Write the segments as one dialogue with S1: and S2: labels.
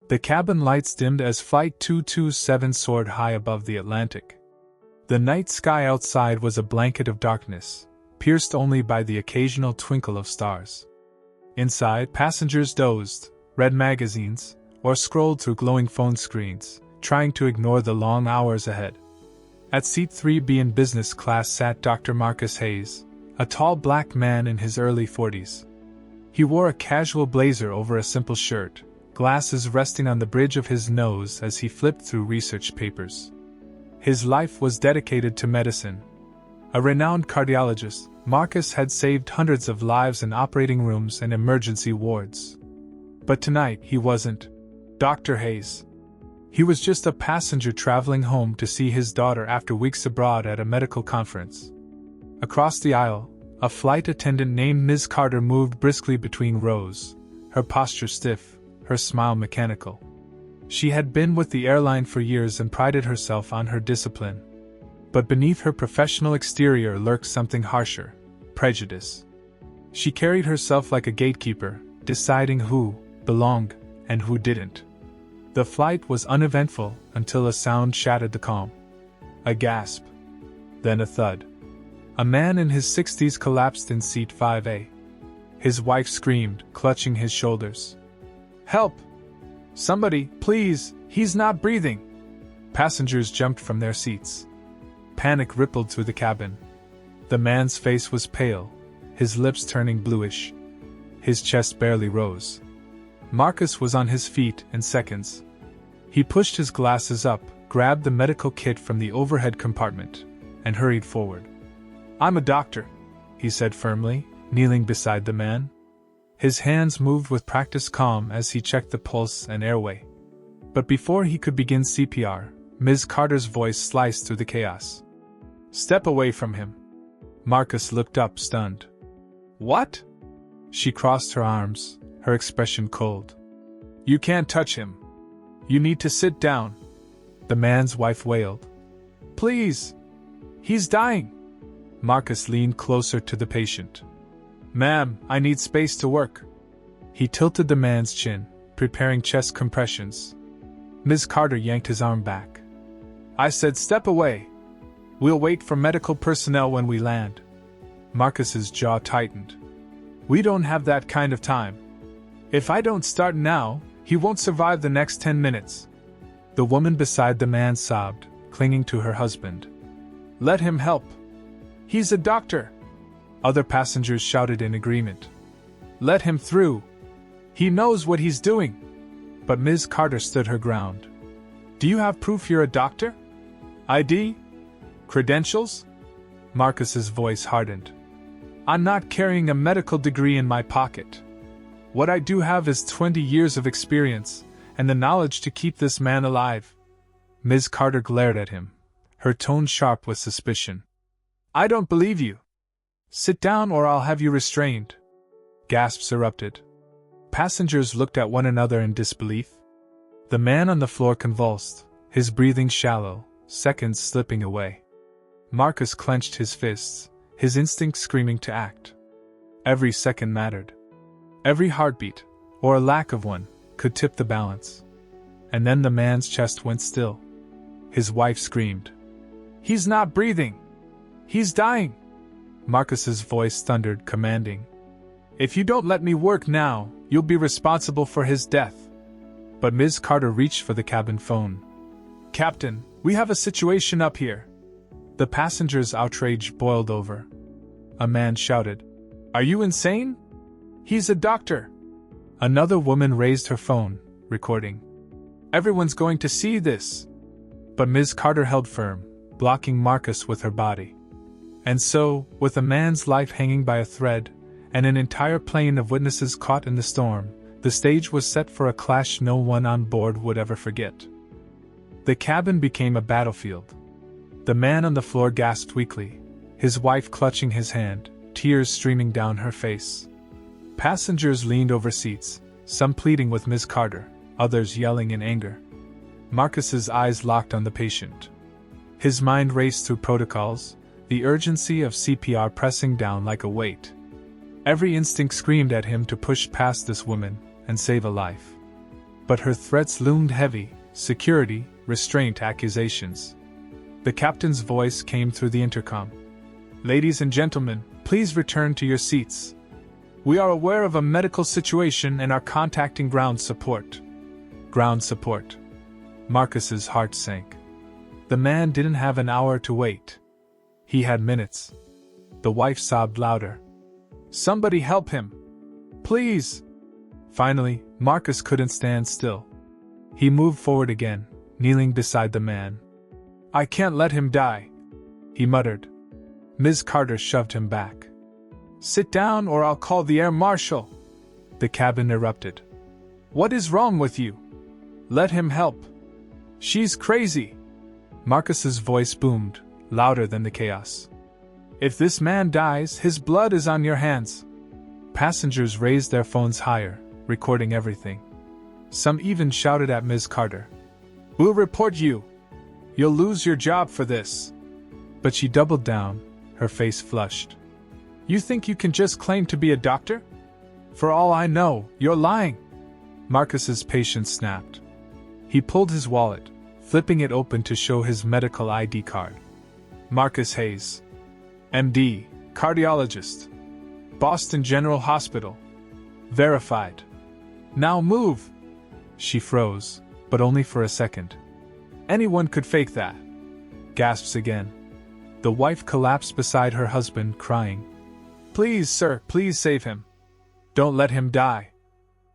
S1: The cabin lights dimmed as Flight 227 soared high above the Atlantic. The night sky outside was a blanket of darkness, pierced only by the occasional twinkle of stars. Inside, passengers dozed, read magazines, or scrolled through glowing phone screens, trying to ignore the long hours ahead. At seat 3B in business class sat Dr. Marcus Hayes, a tall black man in his early 40s. He wore a casual blazer over a simple shirt, glasses resting on the bridge of his nose as he flipped through research papers. His life was dedicated to medicine. A renowned cardiologist, Marcus had saved hundreds of lives in operating rooms and emergency wards. But tonight he wasn't Dr. Hayes. He was just a passenger traveling home to see his daughter after weeks abroad at a medical conference. Across the aisle, a flight attendant named Ms. Carter moved briskly between rows, her posture stiff, her smile mechanical. She had been with the airline for years and prided herself on her discipline. But beneath her professional exterior lurked something harsher: prejudice. She carried herself like a gatekeeper, deciding who belonged and who didn't. The flight was uneventful until a sound shattered the calm. A gasp. Then a thud. A man in his 60s collapsed in seat 5A. His wife screamed, clutching his shoulders. "Help! Somebody, please! He's not breathing!" Passengers jumped from their seats. Panic rippled through the cabin. The man's face was pale, his lips turning bluish. His chest barely rose. Marcus was on his feet in seconds. He pushed his glasses up, grabbed the medical kit from the overhead compartment, and hurried forward. "I'm a doctor," he said firmly, kneeling beside the man. His hands moved with practiced calm as he checked the pulse and airway. But before he could begin CPR, Ms. Carter's voice sliced through the chaos. "Step away from him." Marcus looked up, stunned. "What?" She crossed her arms, her expression cold. "You can't touch him. You need to sit down," the man's wife wailed. "Please! He's dying!" Marcus leaned closer to the patient. "Ma'am, I need space to work." He tilted the man's chin, preparing chest compressions. Ms. Carter yanked his arm back. "I said step away. We'll wait for medical personnel when we land." Marcus's jaw tightened. "We don't have that kind of time. If I don't start now, he won't survive the next 10 minutes. The woman beside the man sobbed, clinging to her husband. "Let him help. He's a doctor." Other passengers shouted in agreement. "Let him through. He knows what he's doing." But Ms. Carter stood her ground. "Do you have proof you're a doctor? ID? Credentials?" Marcus's voice hardened. "I'm not carrying a medical degree in my pocket. What I do have is 20 years of experience, and the knowledge to keep this man alive." Ms. Carter glared at him, her tone sharp with suspicion. "I don't believe you. Sit down or I'll have you restrained." Gasps erupted. Passengers looked at one another in disbelief. The man on the floor convulsed, his breathing shallow, seconds slipping away. Marcus clenched his fists, his instinct screaming to act. Every second mattered. Every heartbeat, or a lack of one, could tip the balance. And then the man's chest went still. His wife screamed. "He's not breathing! He's dying!" Marcus's voice thundered, commanding. "If you don't let me work now, you'll be responsible for his death." But Ms. Carter reached for the cabin phone. "Captain, we have a situation up here." The passengers' outrage boiled over. A man shouted, "Are you insane? He's a doctor!" Another woman raised her phone, recording. "Everyone's going to see this." But Ms. Carter held firm, blocking Marcus with her body. And so, with a man's life hanging by a thread, and an entire plane of witnesses caught in the storm, the stage was set for a clash no one on board would ever forget. The cabin became a battlefield. The man on the floor gasped weakly, his wife clutching his hand, tears streaming down her face. Passengers leaned over seats, some pleading with Ms. Carter, others yelling in anger. Marcus's eyes locked on the patient. His mind raced through protocols, the urgency of CPR pressing down like a weight. Every instinct screamed at him to push past this woman and save a life. But her threats loomed heavy: security, restraint, accusations. The captain's voice came through the intercom. "Ladies and gentlemen, please return to your seats. We are aware of a medical situation and are contacting ground support." Ground support. Marcus's heart sank. The man didn't have an hour to wait. He had minutes. The wife sobbed louder. "Somebody help him! Please!" Finally, Marcus couldn't stand still. He moved forward again, kneeling beside the man. "I can't let him die," he muttered. Ms. Carter shoved him back. "Sit down or I'll call the air marshal," the cabin erupted. "What is wrong with you? Let him help. She's crazy." Marcus's voice boomed, louder than the chaos. "If this man dies, his blood is on your hands." Passengers raised their phones higher, recording everything. Some even shouted at Ms. Carter. "We'll report you. You'll lose your job for this." But she doubled down, her face flushed. "You think you can just claim to be a doctor? For all I know, you're lying." Marcus's patience snapped. He pulled his wallet, flipping it open to show his medical ID card. Marcus Hayes, MD, cardiologist, Boston General Hospital. Verified. "Now move!" She froze, but only for a second. "Anyone could fake that." Gasps again. The wife collapsed beside her husband, crying. "Please, sir, please save him. Don't let him die."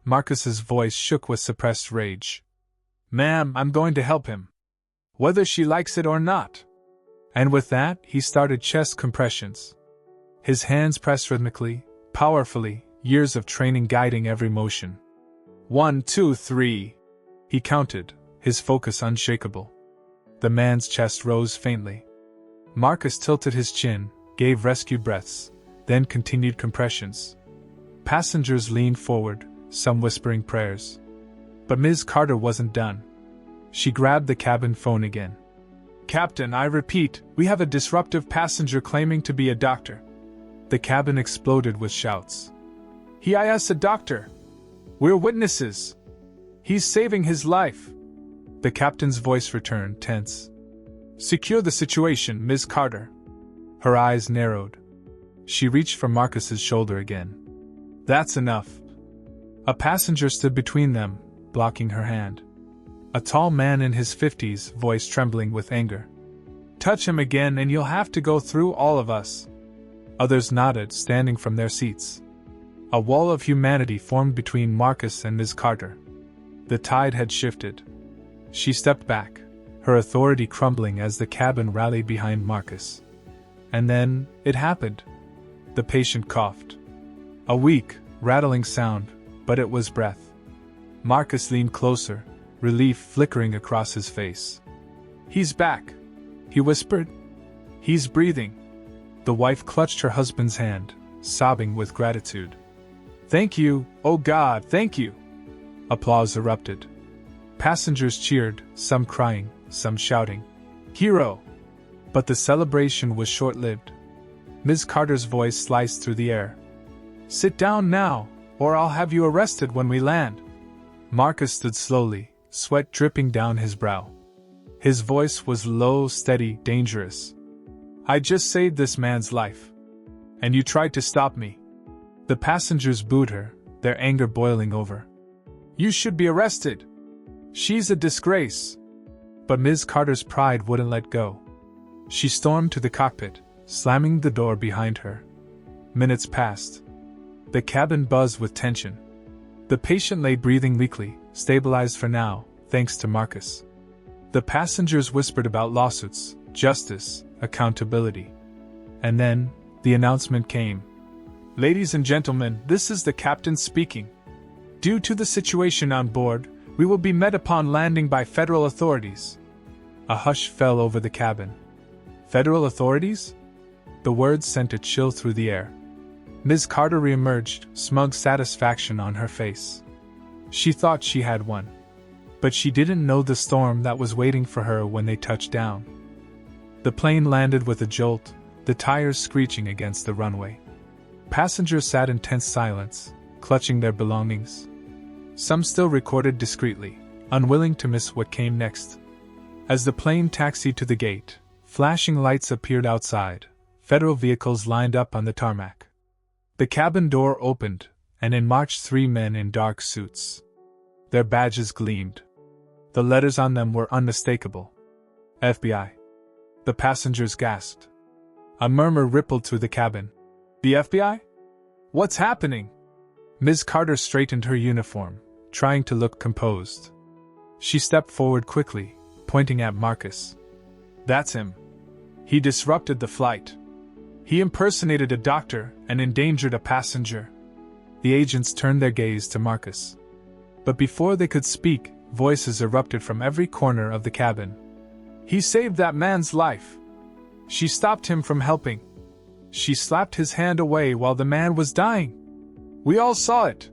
S1: Marcus's voice shook with suppressed rage. "Ma'am, I'm going to help him. Whether she likes it or not." And with that, he started chest compressions. His hands pressed rhythmically, powerfully, years of training guiding every motion. 1, 2, 3. He counted, his focus unshakable. The man's chest rose faintly. Marcus tilted his chin, gave rescued breaths, then continued compressions. Passengers leaned forward, some whispering prayers. But Ms. Carter wasn't done. She grabbed the cabin phone again. "Captain, I repeat, we have a disruptive passenger claiming to be a doctor." The cabin exploded with shouts. "He is a doctor! We're witnesses! He's saving his life!" The captain's voice returned, tense. "Secure the situation, Ms. Carter." Her eyes narrowed. She reached for Marcus's shoulder again. "That's enough." A passenger stood between them, blocking her hand. A tall man in his 50s, voice trembling with anger. "Touch him again and you'll have to go through all of us." Others nodded, standing from their seats. A wall of humanity formed between Marcus and Ms. Carter. The tide had shifted. She stepped back, her authority crumbling as the cabin rallied behind Marcus. And then, it happened. The patient coughed. A weak, rattling sound, but it was breath. Marcus leaned closer, relief flickering across his face. "He's back," he whispered. "He's breathing." The wife clutched her husband's hand, sobbing with gratitude. "Thank you, oh God, thank you!" Applause erupted. Passengers cheered, some crying, some shouting, "Hero!" But the celebration was short-lived. Ms. Carter's voice sliced through the air. "Sit down now, or I'll have you arrested when we land." Marcus stood slowly, sweat dripping down his brow. His voice was low, steady, dangerous. "I just saved this man's life. And you tried to stop me." The passengers booed her, their anger boiling over. "You should be arrested. She's a disgrace." But Ms. Carter's pride wouldn't let go. She stormed to the cockpit, slamming the door behind her. Minutes passed. The cabin buzzed with tension. The patient lay breathing weakly, stabilized for now, thanks to Marcus. The passengers whispered about lawsuits, justice, accountability. And then, the announcement came. "Ladies and gentlemen, this is the captain speaking. Due to the situation on board, we will be met upon landing by federal authorities." A hush fell over the cabin. Federal authorities? The words sent a chill through the air. Ms. Carter reemerged, smug satisfaction on her face. She thought she had won. But she didn't know the storm that was waiting for her when they touched down. The plane landed with a jolt, the tires screeching against the runway. Passengers sat in tense silence, clutching their belongings. some still recorded discreetly, unwilling to miss what came next. As the plane taxied to the gate, flashing lights appeared outside, federal vehicles lined up on the tarmac. The cabin door opened, and in marched 3 men in dark suits. Their badges gleamed. The letters on them were unmistakable. FBI. The passengers gasped. A murmur rippled through the cabin. The FBI? What's happening? Ms. Carter straightened her uniform, trying to look composed. She stepped forward quickly, pointing at Marcus. That's him. He disrupted the flight. He impersonated a doctor and endangered a passenger. The agents turned their gaze to Marcus. But before they could speak, voices erupted from every corner of the cabin. He saved that man's life. She stopped him from helping. She slapped his hand away while the man was dying. We all saw it.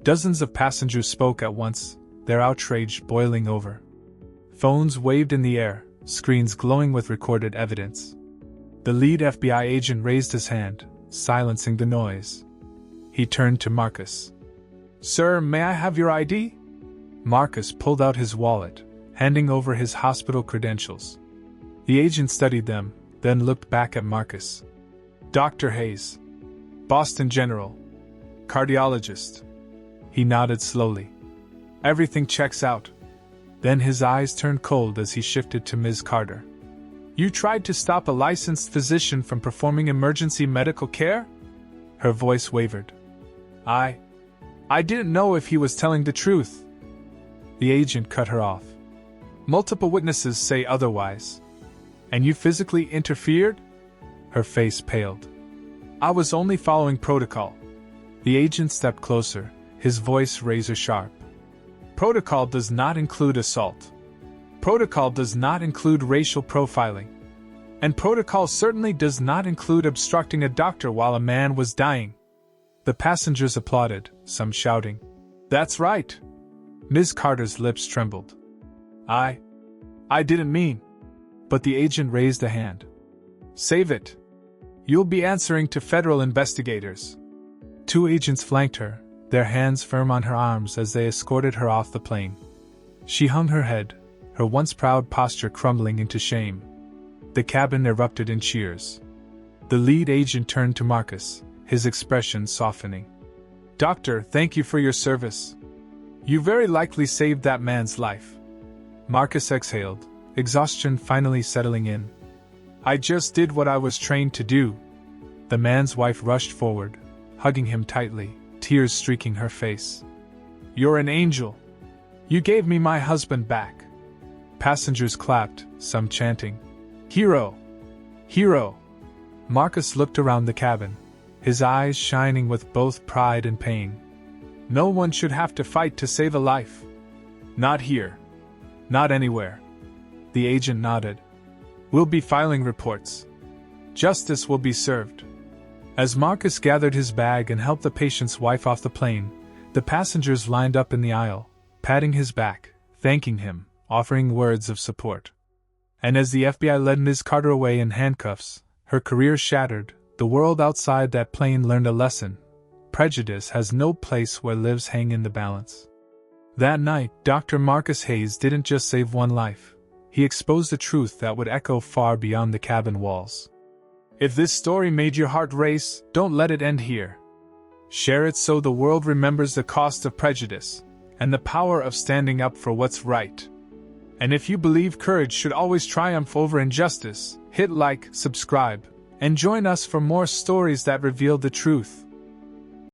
S1: Dozens of passengers spoke at once, their outrage boiling over. Phones waved in the air, screens glowing with recorded evidence. The lead FBI agent raised his hand, silencing the noise. He turned to Marcus. Sir, may I have your ID? Marcus pulled out his wallet, handing over his hospital credentials. The agent studied them, then looked back at Marcus. Dr. Hayes. Boston General. Cardiologist. He nodded slowly. Everything checks out. Then his eyes turned cold as he shifted to Ms. Carter. You tried to stop a licensed physician from performing emergency medical care? Her voice wavered. I didn't know if he was telling the truth. The agent cut her off. Multiple witnesses say otherwise. And you physically interfered? Her face paled. I was only following protocol. The agent stepped closer, his voice razor sharp. Protocol does not include assault. Protocol does not include racial profiling. And protocol certainly does not include obstructing a doctor while a man was dying. The passengers applauded, some shouting, That's right. Ms. Carter's lips trembled. I didn't mean. But the agent raised a hand. Save it. You'll be answering to federal investigators. 2 agents flanked her, their hands firm on her arms as they escorted her off the plane. She hung her head, her once proud posture crumbling into shame. The cabin erupted in cheers. The lead agent turned to Marcus, his expression softening. Doctor, thank you for your service. You very likely saved that man's life. Marcus exhaled, exhaustion finally settling in. I just did what I was trained to do. The man's wife rushed forward, hugging him tightly, tears streaking her face. You're an angel. You gave me my husband back. Passengers clapped, some chanting, Hero! Hero! Marcus looked around the cabin, his eyes shining with both pride and pain. No one should have to fight to save a life. Not here. Not anywhere. The agent nodded. We'll be filing reports. Justice will be served. As Marcus gathered his bag and helped the patient's wife off the plane, the passengers lined up in the aisle, patting his back, thanking him, offering words of support. And as the FBI led Ms. Carter away in handcuffs, her career shattered, the world outside that plane learned a lesson. Prejudice has no place where lives hang in the balance. That night, Dr. Marcus Hayes didn't just save one life. He exposed a truth that would echo far beyond the cabin walls. If this story made your heart race, don't let it end here. Share it so the world remembers the cost of prejudice, and the power of standing up for what's right. And if you believe courage should always triumph over injustice, hit like, subscribe, and join us for more stories that reveal the truth.